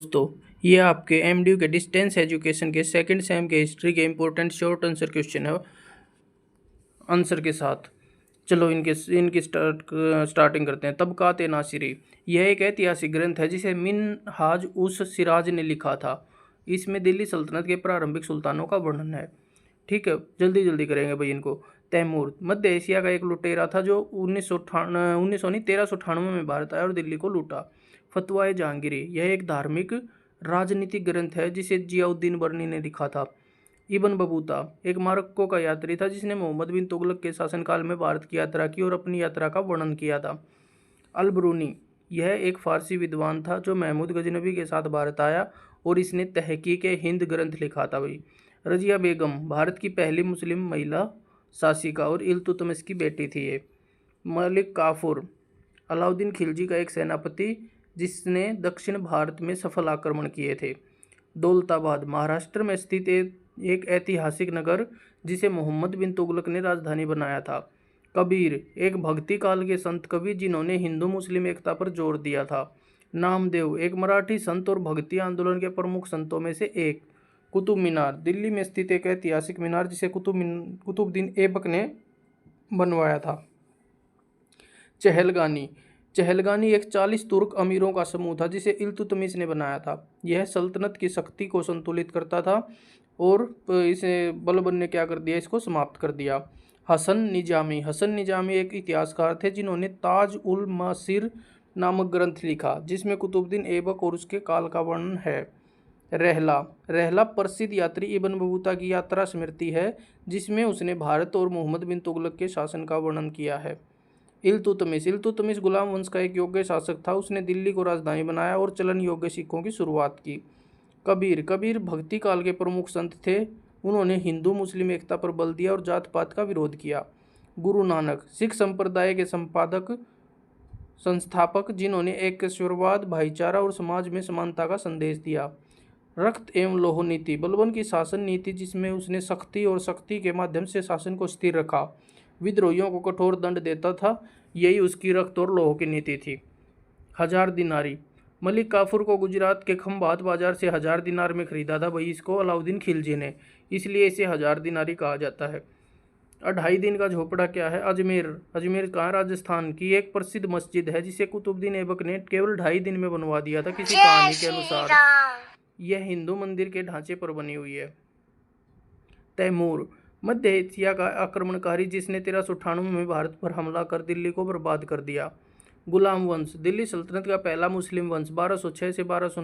दोस्तों, ये आपके एमडीयू के डिस्टेंस एजुकेशन के सेकंड सेम के हिस्ट्री के इम्पोर्टेंट शॉर्ट आंसर क्वेश्चन है आंसर के साथ। चलो इनकी स्टार्टिंग करते हैं। तबकात नासिरी यह एक ऐतिहासिक ग्रंथ है जिसे मिनहाज उस सिराज ने लिखा था। इसमें दिल्ली सल्तनत के प्रारंभिक सुल्तानों का वर्णन है। ठीक है, जल्दी जल्दी करेंगे भाई इनको। तैमूर मध्य एशिया का एक लुटेरा था जो 1398 में भारत आया और दिल्ली को लूटा। फतवा जहांगीरी यह एक धार्मिक राजनीतिक ग्रंथ है जिसे जियाउद्दीन बर्नी ने लिखा था। इब्न बतूता एक मोरक्को का यात्री था जिसने मोहम्मद बिन तुगलक के शासनकाल में भारत की यात्रा की और अपनी यात्रा का वर्णन किया था। अल ब्रूनी यह एक फारसी विद्वान था जो महमूद गजनबी के साथ भारत आया और इसने तहकीक हिंद ग्रंथ लिखा था भाई। रजिया बेगम भारत की पहली मुस्लिम महिला शासिका और इल्तुतमिश की बेटी थी ये। मलिक काफूर अलाउद्दीन खिलजी का एक सेनापति जिसने दक्षिण भारत में सफल आक्रमण किए थे। दौलताबाद महाराष्ट्र में स्थित एक ऐतिहासिक नगर जिसे मोहम्मद बिन तुगलक ने राजधानी बनाया था। कबीर एक भक्ति काल के संत कवि जिन्होंने हिंदू मुस्लिम एकता पर जोर दिया था। नामदेव एक मराठी संत और भक्ति आंदोलन के प्रमुख संतों में से एक। कुतुब मीनार दिल्ली में स्थित एक ऐतिहासिक मीनार जिसे कुतुबुद्दीन ऐबक ने बनवाया था। चहलगानी एक 40 तुर्क अमीरों का समूह था जिसे इल्तुतमिश ने बनाया था। यह सल्तनत की शक्ति को संतुलित करता था और इसे बलबन ने क्या कर दिया, इसको समाप्त कर दिया। हसन निजामी एक इतिहासकार थे जिन्होंने ताज उल मासिर नामक ग्रंथ लिखा जिसमें कुतुबुद्दीन ऐबक और उसके काल का वर्णन है। रहला प्रसिद्ध यात्री इब्न बतूता की यात्रा स्मृति है जिसमें उसने भारत और मोहम्मद बिन तुगलक के शासन का वर्णन किया है। इल्तुतमिश गुलाम वंश का एक योग्य शासक था। उसने दिल्ली को राजधानी बनाया और चलन योग्य सिक्कों की शुरुआत की। कबीर भक्ति काल के प्रमुख संत थे। उन्होंने हिंदू मुस्लिम एकता पर बल दिया और जात पात का विरोध किया। गुरु नानक सिख संप्रदाय के संस्थापक जिन्होंने एकेश्वरवाद, भाईचारा और समाज में समानता का संदेश दिया। रक्त एवं लौह नीति बलबन की शासन नीति जिसमें उसने सख्ती और शक्ति के माध्यम से शासन को स्थिर रखा, विद्रोहियों को कठोर दंड देता था, यही उसकी रक्त और लौह की नीति थी। 1000 दिनारी मलिक काफूर को गुजरात के खंभात बाजार से 1000 दिनार में खरीदा था भाई इसको अलाउद्दीन खिलजी ने, इसलिए इसे 1000 दिनारी कहा जाता है। 2.5 दिन का झोपड़ा क्या है? अजमेर कहाँ? राजस्थान की एक प्रसिद्ध मस्जिद है जिसे कुतुबुद्दीन ऐबक ने केवल 2.5 दिन में बनवा दिया था किसी कहानी के अनुसार। यह हिंदू मंदिर के ढांचे पर बनी हुई है। तैमूर मध्य एशिया का आक्रमणकारी जिसने 1398 में भारत पर हमला कर दिल्ली को बर्बाद कर दिया। गुलाम वंश दिल्ली सल्तनत का पहला मुस्लिम वंश 1206 से 1290